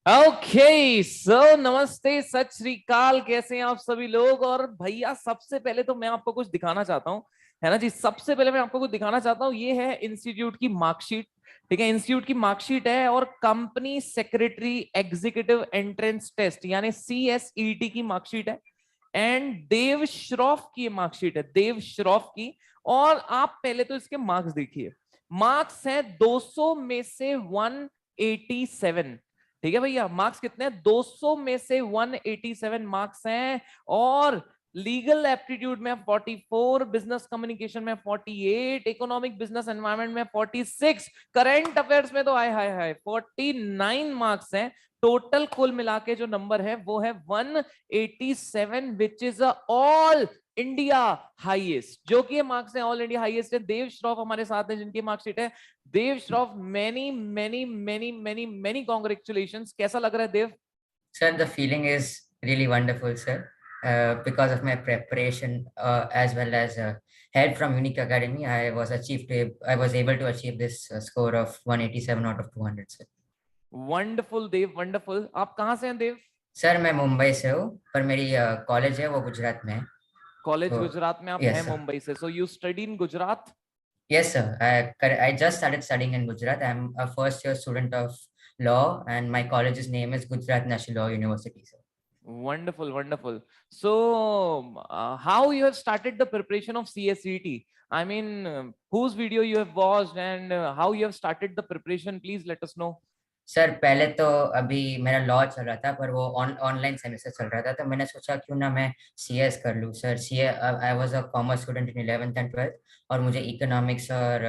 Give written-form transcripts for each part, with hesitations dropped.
Okay so नमस्ते, सत श्री अकाल। कैसे हैं आप सभी लोग? और भैया सबसे पहले तो मैं आपको कुछ दिखाना चाहता हूँ, है ना जी। सबसे पहले मैं आपको कुछ दिखाना चाहता हूँ, ये है इंस्टीट्यूट की मार्कशीट। ठीक है, इंस्टीट्यूट की मार्कशीट है और company secretary executive entrance test यानी CSET की मार्कशीट है। एंड देव श्रॉफ की मार्कशीट है, देव श्रॉफ की। और आप पहले तो इसके मार्क्स देखिए। मार्क्स हैं 200 में से 187। ठीक है भैया, मार्क्स कितने हैं? 200 में से 187 मार्क्स हैं। और लीगल एप्टीट्यूड में 44, बिजनेस कम्युनिकेशन में 48, इकोनॉमिक बिजनेस एनवायरनमेंट में 46, करंट अफेयर्स में तो हाय हाय हाय 49 मार्क्स हैं। टोटल कुल मिला के जो नंबर है वो है 187, which is all India highest. जो कि ये मार्क्स है ऑल इंडिया हाईएस्ट है। देव श्रॉफ हमारे साथ है जिनकी मार्कशीट है। Dev Shroff, many many many many many congratulations. कैसा लग रहा है Dev? Sir, the feeling is really wonderful, sir. Because of my preparation as well as help from Unique Academy, I was able to achieve this score of 187 out of 200, sir. Wonderful Dev, wonderful. आप कहाँ से हैं देव? Sir मैं मुंबई से हूँ पर मेरी college है वो गुजरात में है। कॉलेज तो गुजरात में, आप हैं यस सर। मुंबई से। So you study in Gujarat? Yes sir. I just started studying in Gujarat. I'm a first year student of law and my college's name is Gujarat National Law University, sir. Wonderful, wonderful. So, how you have started the preparation of CSET? I mean, whose video you have watched and how you have started the preparation? Please let us know. Sir पहले तो अभी मेरा law चल रहा था पर वो online semester चल रहा था तो मैंने सोचा क्यों ना मैं सीएस कर लूँ sir. CA I was a commerce student in 11th and 12th और मुझे इकोनॉमिक्स और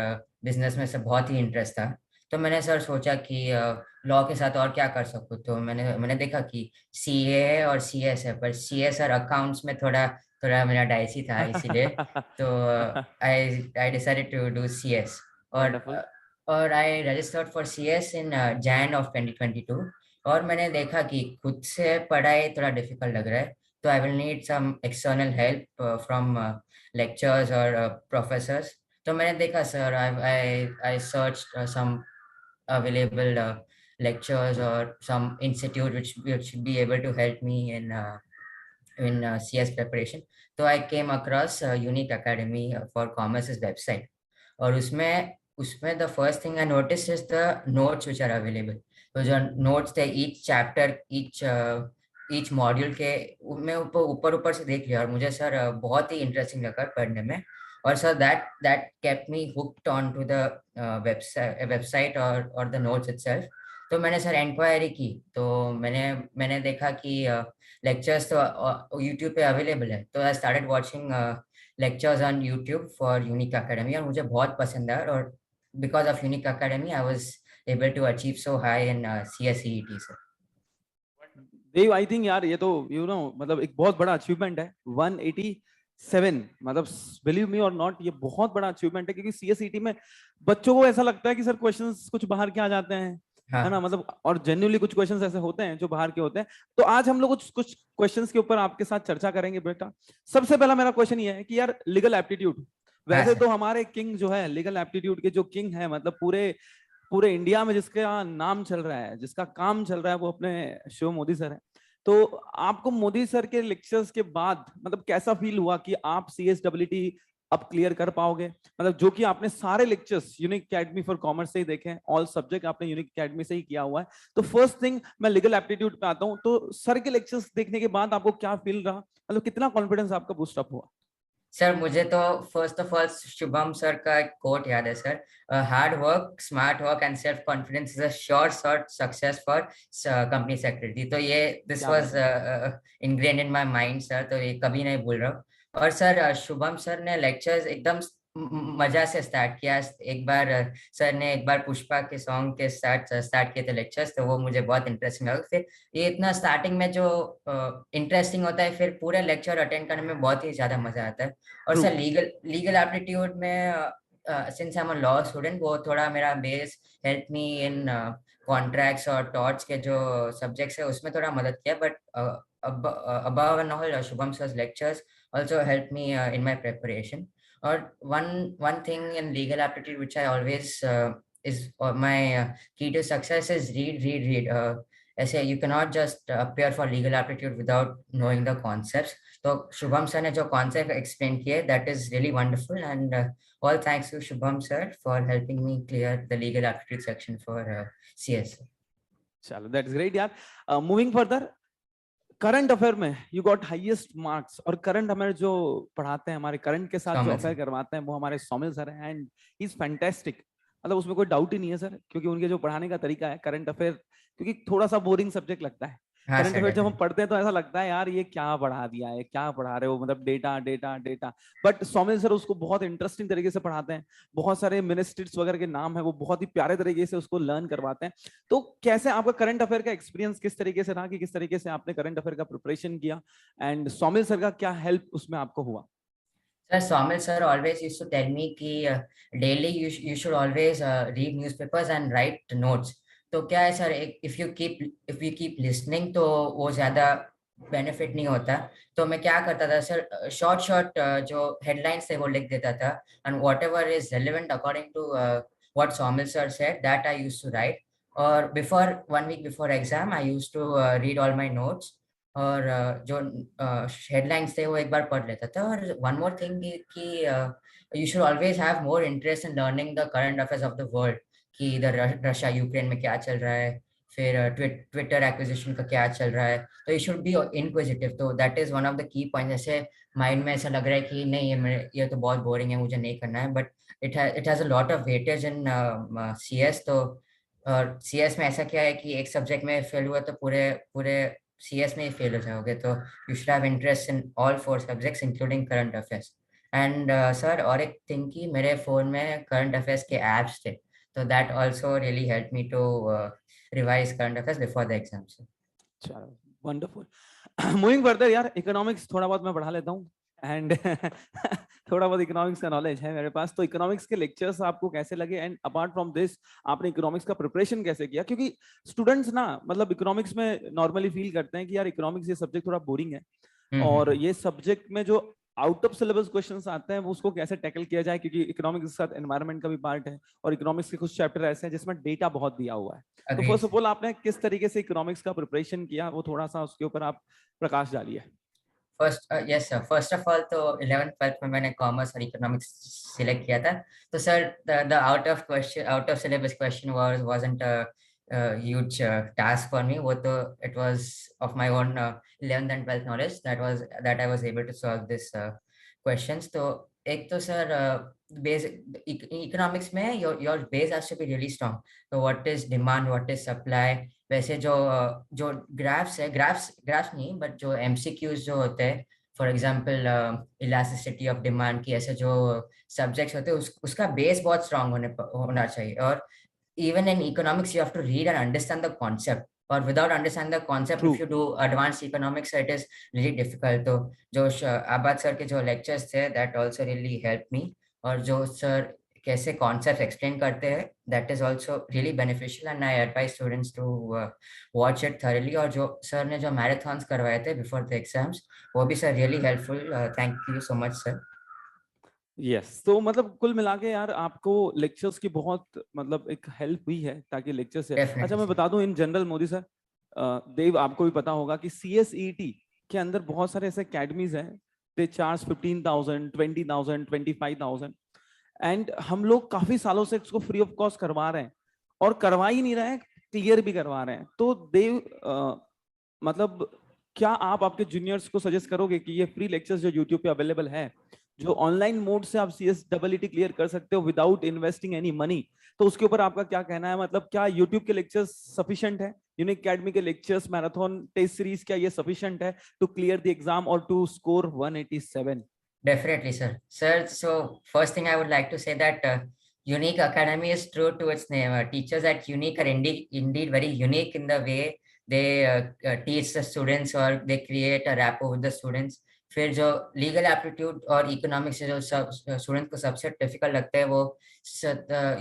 बिजनेस में से बहुत ही इंटरेस्ट था। तो मैंने सर सोचा कि लॉ के साथ और क्या कर सकूँ तो मैंने देखा कि सीए है और सीएस है पर सीएस और अकाउंट्स में थोड़ा थोड़ा मेरा डाइसी था इसीलिए तो I I decided to do CS. और Wonderful. और I registered for CS in Jan of 2022 और मैंने देखा कि खुद से पढ़ाई थोड़ा डिफिकल्ट लग रहा है तो I will need some external help from lectures और प्रोफेसर्स। तो मैंने देखा sir I I search some available lectures or some institute which should be able to help me in CS preparation. So I came across Unique Academy for Commerce's website. और उसमें उसमें the first thing I notice is the notes which are available. तो जो notes थे each chapter each module के मैं ऊपर ऊपर ऊपर से देख लिया और मुझे सर बहुत ही इंटरेस्टिंग लगा पढ़ने में। और sir that that kept me hooked on to the website और द नोट्स इटसेल्फ। तो मैंने सर इंक्वायरी की तो मैंने मैंने देखा कि लेक्चर्स तो यूट्यूब पे अवेलेबल है तो I started watching lectures on YouTube for Unique Academy और मुझे बहुत पसंद है और because of Unique Academy I was able to achieve so high in CSET sir. Dev I think यार ये तो मतलब एक बहुत बड़ा अचीवमेंट है 187। मतलब बिलीव मी और नॉट, ये बहुत बड़ा अचीवमेंट है क्योंकि सीएसईटी में बच्चों को ऐसा लगता है कि सर क्वेश्चंस कुछ बाहर के आ जाते हैं, हाँ है ना। मतलब और जेन्युइनली कुछ क्वेश्चंस ऐसे होते हैं जो बाहर के होते हैं। तो आज हम लोग कुछ कुछ क्वेश्चंस के ऊपर आपके साथ चर्चा करेंगे बेटा। सबसे पहला मेरा क्वेश्चन ये है कि यार लीगल एप्टीट्यूड, वैसे तो हमारे किंग जो है लीगल एप्टीट्यूड के जो किंग है, मतलब पूरे पूरे इंडिया में जिसका नाम चल रहा है, जिसका काम चल रहा है, वो अपने शिव मोदी सर है। तो आपको मोदी सर के लेक्चर्स के बाद मतलब कैसा फील हुआ कि आप सीएसडब्ल्यूटी अब क्लियर कर पाओगे? मतलब जो कि आपने सारे lectures unique academy for commerce से ही देखे हैं, ऑल सब्जेक्ट आपने यूनिक अकेडमी से ही किया हुआ है। तो फर्स्ट थिंग मैं लीगल एप्टीट्यूड पे आता हूँ, तो सर के लेक्चर्स देखने के बाद आपको क्या फील रहा, मतलब कितना कॉन्फिडेंस आपका बूस्ट अप हुआ? सर मुझे तो first of all Shubham sir का एक कोट याद है sir, hard work smart work and self confidence is a sure short success for company secretary. तो ये दिस क्या वाज बात है। Ingrained in my mind sir तो ये कभी नहीं भूल रहा हूँ। और सर शुभम सर ने लेक्चर्स एकदम मजा से स्टार्ट किया। एक बार सर ने एक बार पुष्पा के सॉन्ग के साथ स्टार्ट किए थे लेक्चर्स तो वो मुझे बहुत इंटरेस्टिंग लगा। फिर ये इतना स्टार्टिंग में जो इंटरेस्टिंग होता है फिर पूरे लेक्चर अटेंड करने में बहुत ही ज्यादा मजा आता है। और true. Sir legal legal aptitude में since I am a law student वो थोड़ा मेरा base help me in contracts और टॉर्ट्स के जो सब्जेक्ट्स है उसमें थोड़ा मदद किया। But above and all Shubham sir's lectures also helped me in my preparation. Or one thing in legal aptitude which I always is my key to success is read. ऐसे you cannot just appear for legal aptitude without knowing the concepts. तो Shubham sir ने जो concept explain किए, that is really wonderful, and all thanks to Shubham sir for helping me clear the legal aptitude section for CS. चलो that's great यार. Moving further, current affair में you got highest marks, और current हमारे जो पढ़ाते हैं, हमारे current के साथ जो अफेयर करवाते हैं वो हमारे सौमिल सर हैं, एंड ही इज फैंटास्टिक. मतलब उसमें कोई डाउट ही नहीं है सर, क्योंकि उनके जो पढ़ाने का तरीका है करंट अफेयर, क्योंकि थोड़ा सा बोरिंग सब्जेक्ट लगता है करंट अफेयर जब हम पढ़ते हैं तो ऐसा लगता है यार ये क्या पढ़ा दिया है, क्या पढ़ा रहे हो, मतलब data data data. But Saumil sir उसको बहुत इंटरेस्टिंग तरीके से पढ़ाते हैं, बहुत सारे मिनिस्ट्रीज वगैरह के नाम है, वो बहुत ही प्यारे तरीके से उसको लर्न करवाते हैं. तो कैसे आपका करंट अफेयर का एक्सपीरियंस किस तरीके से रहा, कि किस तरीके से आपने करंट अफेयर का प्रिपरेशन किया, एंड सौमिल सर का क्या हेल्प उसमें आपको हुआ? Sir, Somil sir always used to tell me कि daily you should always read newspapers and write notes. तो क्या है sir, if you keep listening तो वो ज़्यादा बेनिफिट नहीं होता. तो मैं क्या करता था सर, शॉर्ट जो हेडलाइंस थे वो लिख देता था, and whatever is relevant according to what Somil sir said, that I used to write. और one week before exam I used to read all my notes, और जो हेडलाइंस थे वो एक बार पढ़ लेता था. और वन मोर थिंग कि you should always have more interest in learning the current affairs of the world, कि इधर रशिया यूक्रेन में क्या चल रहा है, फिर ट्विटर एक्विजिशन का क्या चल रहा है. तो यू शुड बी इनक्विजिटिव. तो that is one of the key point. जैसे माइंड में ऐसा लग रहा है कि नहीं ये तो बहुत बोरिंग है, मुझे नहीं करना है, but it has a lot of weightage in CS. तो और CS में ऐसा क्या है कि एक सब्जेक्ट में फेल हुआ तो पूरे CS में ही फेल हो जाओगे. तो you should have interest in all 4 subjects including current affairs. And sir और एक थिंग कि मेरे फोन में करंट अफेयर्स के एप्स थे, तो that also really help me to revise current affairs before the exam. चलो वंडरफुल. मूविंग फर्दर यार, इकोनॉमिक्स थोड़ा बहुत मैं पढ़ा लेता हूँ, एंड थोड़ा बहुत इकोनॉमिक्स का नॉलेज है मेरे पास. तो इकोनॉमिक्स के लेक्चर्स आपको कैसे लगे, एंड अपार्ट फ्रॉम दिस आपने इकोनॉमिक्स का प्रिपरेशन कैसे किया? क्योंकि स्टूडेंट्स ना मतलब इकोनॉमिक्स में नॉर्मली फील करते हैं कि यार इकोनॉमिक्स ये सब्जेक्ट थोड़ा बोरिंग है, और ये सब्जेक्ट में जो आउट ऑफ सिलेबस क्वेश्चंस आते हैं वो उसको कैसे टैकल किया जाए, क्योंकि इकोनॉमिक्स के साथ एनवायरनमेंट का भी पार्ट है, और इकोनॉमिक्स के कुछ चैप्टर ऐसे हैं जिसमें डेटा बहुत दिया हुआ है. तो फर्स्ट ऑफ ऑल आपने किस तरीके से इकोनॉमिक्स का प्रिपरेशन किया, वो थोड़ा सा उसके ऊपर आप प्रकाश डालिए. Yes sir, first of all तो 11th 12th में मैंने कॉमर्स और इकोनॉमिक्स सिलेक्ट किया था. तो sir the out of syllabus question wasn't a huge task for me. वो तो it was of my own 11th and 12th knowledge that I was able to solve this questions. तो एक तो sir basic economics में your base has to be really strong. So what is demand, what is supply. वैसे जो graphs है, graphs नहीं but जो MCQs जो होते हैं, for example elasticity of demand की, ऐसे जो सब्जेक्ट्स होते हैं उसका बेस बहुत स्ट्रांग होना चाहिए. और even in economics you have to read and understand the concept, और without understand the concept if you do advance economics it is really difficult. तो जो आबाद सर के जो लेक्चर्स थे that also really help me, और जो sir कैसे कॉन्सेप्ट एक्सप्लेन करते हैं that is also really beneficial, and I advise students to watch it thoroughly. और जो सर ने जो मैराथन्स करवाए थे बिफोर द एग्जाम्स वो भी sir really helpful. Thank you so much sir. Yes, तो मतलब कुल मिला के यार आपको लेक्चर्स की बहुत मतलब एक हेल्प हुई है ताकि लेक्चर से. अच्छा मैं बता दूं इन जनरल मोदी सर, देव आपको भी पता होगा कि CSET के अंदर बहुत सारे ऐसे अकेडमीज हैं, दे चार्ज 15,000 20,000 25,000, एंड हम लोग काफी सालों से इसको फ्री ऑफ कॉस्ट करवा रहे हैं, और करवा ही नहीं रहे हैं, क्लियर भी करवा रहे हैं. तो देव मतलब क्या आप आपके जूनियर्स को सजेस्ट करोगे कि ये फ्री लेक्चर्स जो यूट्यूब पे अवेलेबल है, जो ऑनलाइन मोड से आप CSET क्लियर कर सकते हो विदाउट इन्वेस्टिंग एनी मनी, तो उसके ऊपर आपका क्या कहना है? मतलब क्या यूट्यूब के लेक्चर्स सफिशिएंट है, यूनिक अकेडमी के लेक्चर्स, मैराथन टेस्ट सीरीज, क्या ये सफिशिएंट है टू क्लियर द एग्जाम और to score 187? Definitely, sir. Sir, so first thing I would like to say that Unique Academy is true to its name. Teachers at Unique are indeed very unique in the way they teach the students, or they create a rapport with the students. फिर जो legal aptitude और economics से जो student को सबसे difficult लगता है वो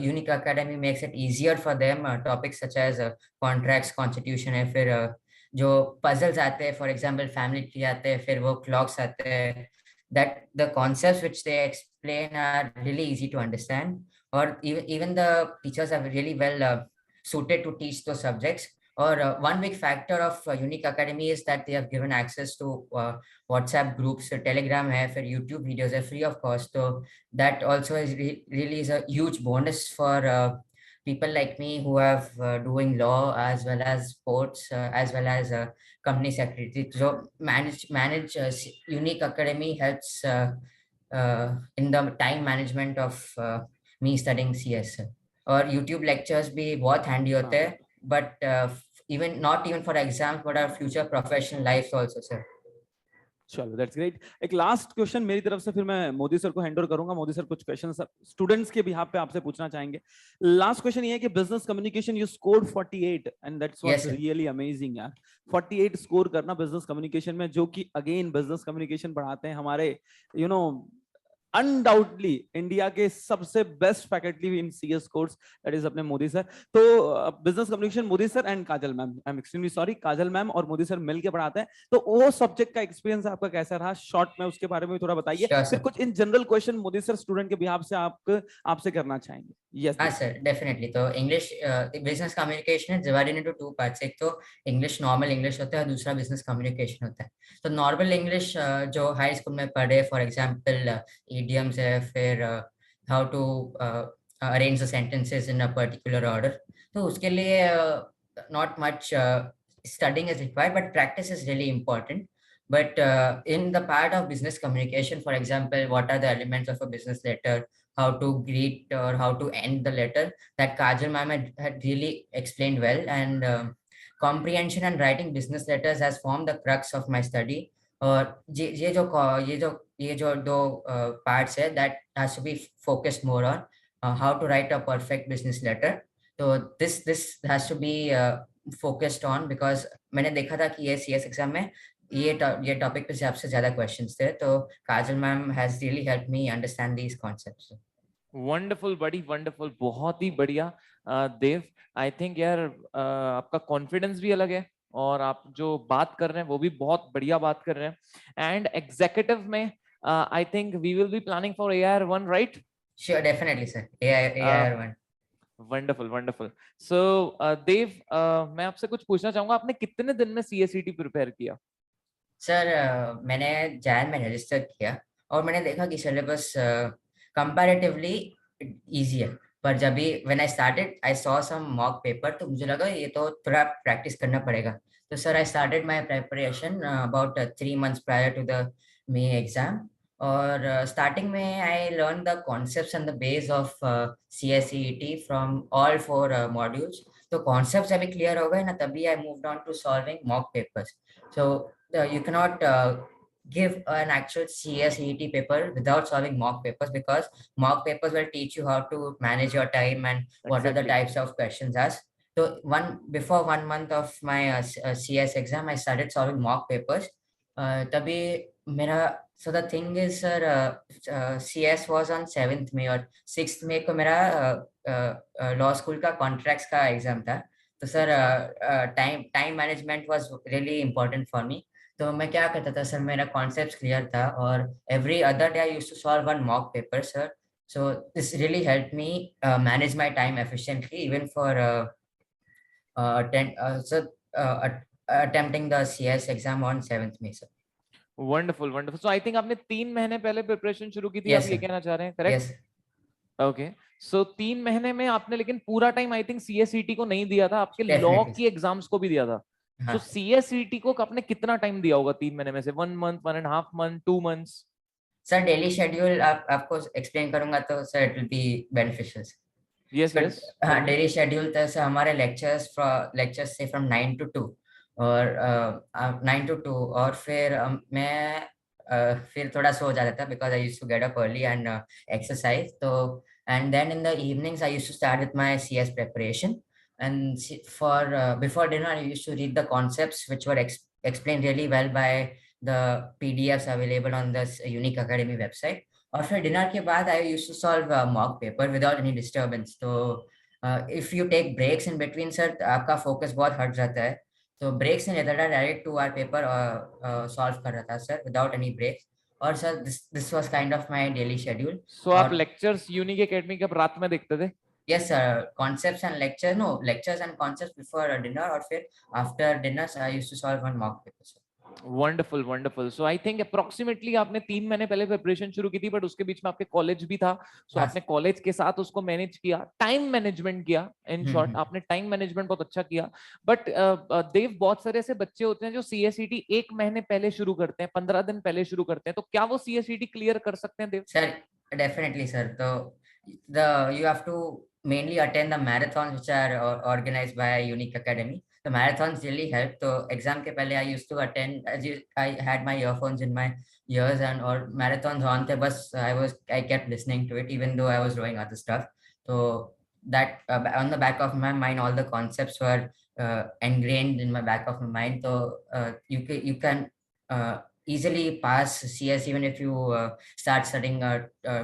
Unacademy makes it easier for them. Topics such as contracts, constitution है, फिर जो पजल्स आते हैं, फॉर एग्जांपल फैमिली ट्री आते हैं, फिर वो क्लॉक्स आते हैं, that the concepts which they explain are really easy to understand, or even the teachers are really well suited to teach those subjects. और one big factor of Unique Academy is that they have given access to WhatsApp groups, Telegram है, फिर YouTube videos है free of cost. So that also is really is a huge bonus for people like me who have doing law as well as sports as well as company secretary. So manage Unique Academy helps in the time management of me studying CS. और YouTube lectures भी बहुत handy होते हैं, but even not even for exams but our future professional lives also, sir. चलो, that's great. एक last question मेरी तरफ से, फिर मैं मोदी सर को हैंड ओवर करूंगा. मोदी सर कुछ क्वेश्चन स्टूडेंट्स के बिहाफ पे आपसे पूछना चाहेंगे. लास्ट क्वेश्चन ये है कि business communication you scored 48 and that's was really amazing यार. 48 स्कोर करना बिजनेस कम्युनिकेशन में, जो कि अगेन बिजनेस कम्युनिकेशन पढ़ाते हैं हमारे यू नो अनडाउटली इंडिया के सबसे best faculty in CS course, that is अपने मोदी सर. तो business communication Modi sir and Kajal ma'am, I am extremely sorry, Kajal ma'am और मोदी सर मिलके पढ़ाते हैं. तो वो सब्जेक्ट का एक्सपीरियंस आपका कैसा रहा शॉर्ट में, उसके बारे में भी थोड़ा बताइए. फिर कुछ in general question Modi sir student के बिहाफ से आपसे करना चाहेंगे. Yes sir, definitely. तो इंग्लिश बिजनेस कम्युनिकेशन है डिवाइडेड इनटू टू पार्ट्स. एक तो इंग्लिश नॉर्मल इंग्लिश होता है, दूसरा बिजनेस कम्युनिकेशन होता है. तो नॉर्मल इंग्लिश जो हाई स्कूल में पढ़े, फॉर एग्जांपल idioms है, फिर how to arrange the sentences in a particular order. तो उसके लिए not much studying is required, but practice is really important. But in the part of business communication, for example, what are the elements of a business letter, how to greet or how to end the letter, that Kajal ma'am had really explained well. And comprehension and writing business letters has formed the crux of my study. और ये जो दो parts है, that has to be focused more on how to write a perfect business letter. तो this has to be focused on, because मैंने देखा था कि ये CS एग्जाम में ये टॉपिक पे सबसे ज्यादा क्वेश्चंस थे. तो Kajal ma'am has really helped me understand these concepts. Wonderful बड़ी वंडरफुल, बहुत ही बढ़िया. देव, आई थिंक यार आपका कॉन्फिडेंस भी अलग है और आप जो बात कर रहे हैं वो भी बहुत बढ़िया बात कर रहे हैं. एंड एग्जीक्यूटिव में I think we will be planning for AIR1, right? Sure, definitely sir, AIR1. Wonderful wonderful. So Dev, मैं आपसे कुछ पूछना चाहूंगा, आपने कितने दिन में CSET प्रिपेयर किया? सर मैंने जैन में रजिस्टर किया और मैंने देखा कि सिलेबस कंपैरेटिवली इजी है, पर जब भी when I started I saw some mock paper, तो मुझे लगा ये तो थोड़ा प्रैक्टिस करना पड़ेगा. तो sir I started my preparation about 3 months prior to the May exam. और स्टार्टिंग में I learn the concepts and the base of CSET from all 4 modules. तो कॉन्सेप्ट्स अभी क्लियर हो गए ना, तभी I moved on to solving mock papers. So you cannot give an actual CSET paper without solving mock papers, because mock papers will teach you how to manage your time and what are the types of questions asked. So before 1 month of my CS exam, I started solving mock papers. तभी मेरा, so the thing is sir, CS was on 7th May और 6th May को मेरा law school का contracts का exam था. तो sir time management was really important for me. तो मैं क्या करता था सर, मेरा कॉन्सेप्ट क्लियर था और every other day I used to solve one mock paper sir. So this really helped me manage my time efficiently even for attempting the CS exam on 7th May sir. Wonderful wonderful. So I think आपने 3 महीने पहले preparation शुरू की थी, आप ये कहना चाह रहे हैं, करेक्ट? Yes. ओके. सो 3 महीने में आपने लेकिन पूरा टाइम आई थिंक CSET को नहीं दिया था, आपके लॉ की एग्जाम्स को भी दिया था. तो CSET को आपने कितना टाइम दिया होगा 3 महीने में से? 1 month, 1.5 month, 2 months? Sir daily schedule आपको एक्सप्लेन करूंगा तो sir it will be beneficial. Yes yes. हाँ, डेली शेड्यूल था सर. हमारे लेक्चर्स से फ्रॉम 9 to 2 और 9 to 2 और फिर मैं फिर थोड़ा सो जाता था because I used to get up early and exercise. So and then in the evenings I used to start with my CS preparation, and for before dinner I used to read the concepts which were explained really well by the PDFs available on this Unique Academy website. और फिर dinner के बाद I used to solve mock paper without any disturbance. तो if you take breaks in between sir, आपका focus बहुत हट जाता है. तो ब्रेक्स नहीं लेता था, डायरेक्ट 2 hour पेपर सॉल्व कर रहा था सर विदाउट एनी ब्रेक्स. और sir this was kind of my daily schedule. So आप लेक्चर्स यूनिक एकेडमी के रात में देखते थे? Yes, sir. Concepts and lectures. No, lectures and concepts before dinner, or फिर after dinner, I used to solve one mock paper, sir. Wonderful wonderful so I think approximately आपने 3 महीने पहले preparation शुरू की थी, बट उसके बीच में आपके कॉलेज भी था, सो आपने कॉलेज के साथ उसको मैनेज किया, टाइम मैनेजमेंट किया, इन शॉर्ट आपने टाइम मैनेजमेंट बहुत अच्छा किया. बट देव, बहुत सारे ऐसे बच्चे होते हैं जो CSET 1 महीने पहले शुरू करते हैं, 15 दिन पहले शुरू करते हैं, तो क्या वो CSET क्लियर कर सकते हैं देव? Sir, definitely, sir. So you have to mainly attend the marathons which are organized by Unique Academy. The marathons really help. So exam ke pehle I used to attend. I had my earphones in my ears, and or marathons on the bus. I kept listening to it even though I was doing other stuff. So that on the back of my mind, all the concepts were ingrained in my back of my mind. So you can easily pass CS even if you start studying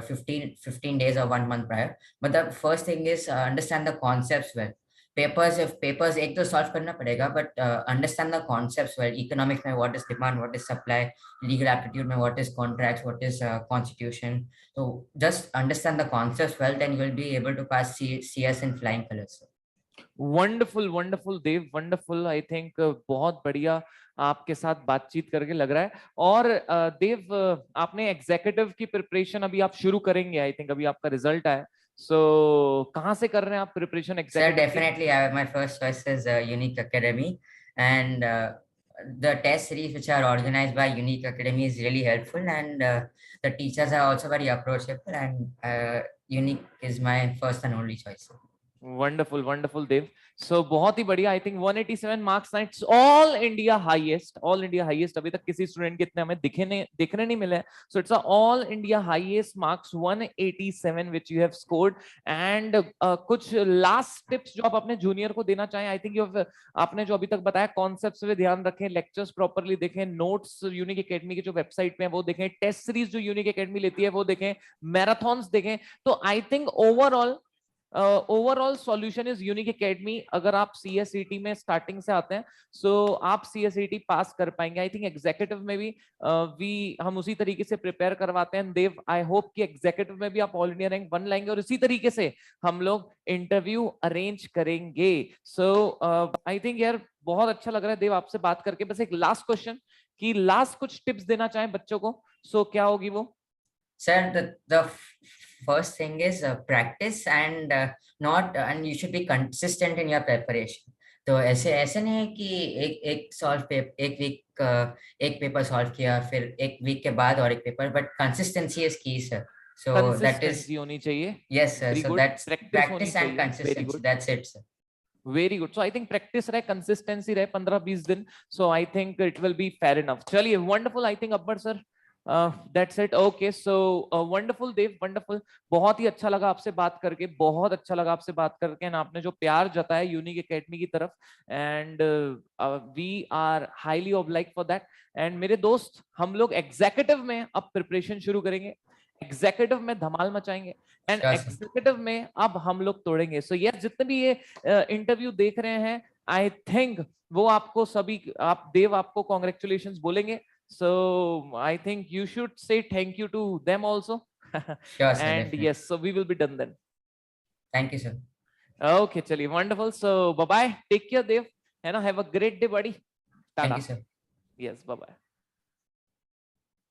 15 days or 1 month prior. But the first thing is understand the concepts well. Papers एक तो solve करना पड़ेगा, but understand the concepts well. Economics में what is demand, what is supply, legal aptitude में what is contracts, what is constitution. So just understand the concepts well, then you will be able to pass CS in flying colors. Wonderful wonderful Dev, wonderful. I think बहुत बढ़िया आपके साथ बातचीत करके लग रहा है. और देव, आपने एग्जीक्यूटिव की प्रिपरेशन अभी आप शुरू करेंगे, आई थिंक अभी आपका रिजल्ट आया, सो कहाँ से कर रहे हैं आप preparation executive? Sir, definitely my first choice is Unique Academy, and the test series which are organized by Unique Academy is really helpful, and the teachers are also very approachable, and Unique is my first and only choice. Wonderful wonderful Dev. So बहुत ही बढ़िया. I think 187 marks, नाइट्स all India highest, all India highest. अभी तक किसी student के इतने हमें दिखने नहीं मिले. So it's a all India highest marks 187 which you have scored. And कुछ लास्ट टिप्स जो आप अपने जूनियर को देना चाहें? आई थिंक आपने जो अभी तक बताया, कॉन्सेप्ट्स पे ध्यान रखें, लेक्चर्स प्रॉपर्ली देखें, नोट्स यूनिक एकेडमी की जो वेबसाइट पे है वो देखें, टेस्ट सीरीज जो यूनिक एकेडमी लेती है वो देखें, मैराथन्स देखें. तो I think overall solution is unique academy. अगर आप CSET में स्टार्टिंग से आते हैं, सो आप CSET पास कर पाएंगे. आई थिंक एग्जीक्यूटिव में भी हम उसी तरीके से प्रिपेयर करवाते हैं. देव, आई होप कि एग्जीक्यूटिव में भी आप ऑल इंडिया रैंक 1 लाएंगे, और इसी तरीके से हम लोग इंटरव्यू अरेंज करेंगे. सो आई थिंक यार बहुत अच्छा लग रहा है देव आपसे बात करके. बस एक लास्ट क्वेश्चन, कि लास्ट कुछ टिप्स देना चाहें बच्चों को, सो क्या होगी वो? Sir, the first thing is practice, and and you should be consistent in your preparation. तो ऐसे नहीं है कि एक पेपर सॉल्व किया, फिर एक वीक के बाद और एक पेपर, बट कंसिस्टेंसी इज की, सर. So that is होनी चाहिए. Yes, sir. So that's practice and consistency. That's it, sir. Very good. So I think practice रहे, कंसिस्टेंसी रहे 15-20 दिन. So I think it will be fair enough. चलिए, wonderful. I think Akbar sir, that's it. Okay, so wonderful Dev, wonderful. बहुत ही अच्छा लगा आपसे बात करके, बहुत अच्छा लगा आपसे बात करके. एंड आपने जो प्यार जताया यूनिक एकेडमी की तरफ, and we are highly obliged for that. And मेरे दोस्त, हम लोग एग्जीक्यूटिव में अब प्रिपरेशन शुरू करेंगे, एग्जीक्यूटिव में धमाल मचाएंगे, एंड एग्जीक्यूटिव में अब हम लोग तोड़ेंगे. सो यार, जितने भी ये इंटरव्यू देख रहे हैं, आई थिंक वो आपको सभी, आप देव आपको कॉन्ग्रेचुलेशंस बोलेंगे. So I think you should say thank you to them also. Sure, sir, And definitely. yes, so we will be done then. Thank you, sir. Okay, chaliye, wonderful. So bye bye, take care Dev, and have a great day buddy. Thank you, sir. Yes, bye bye.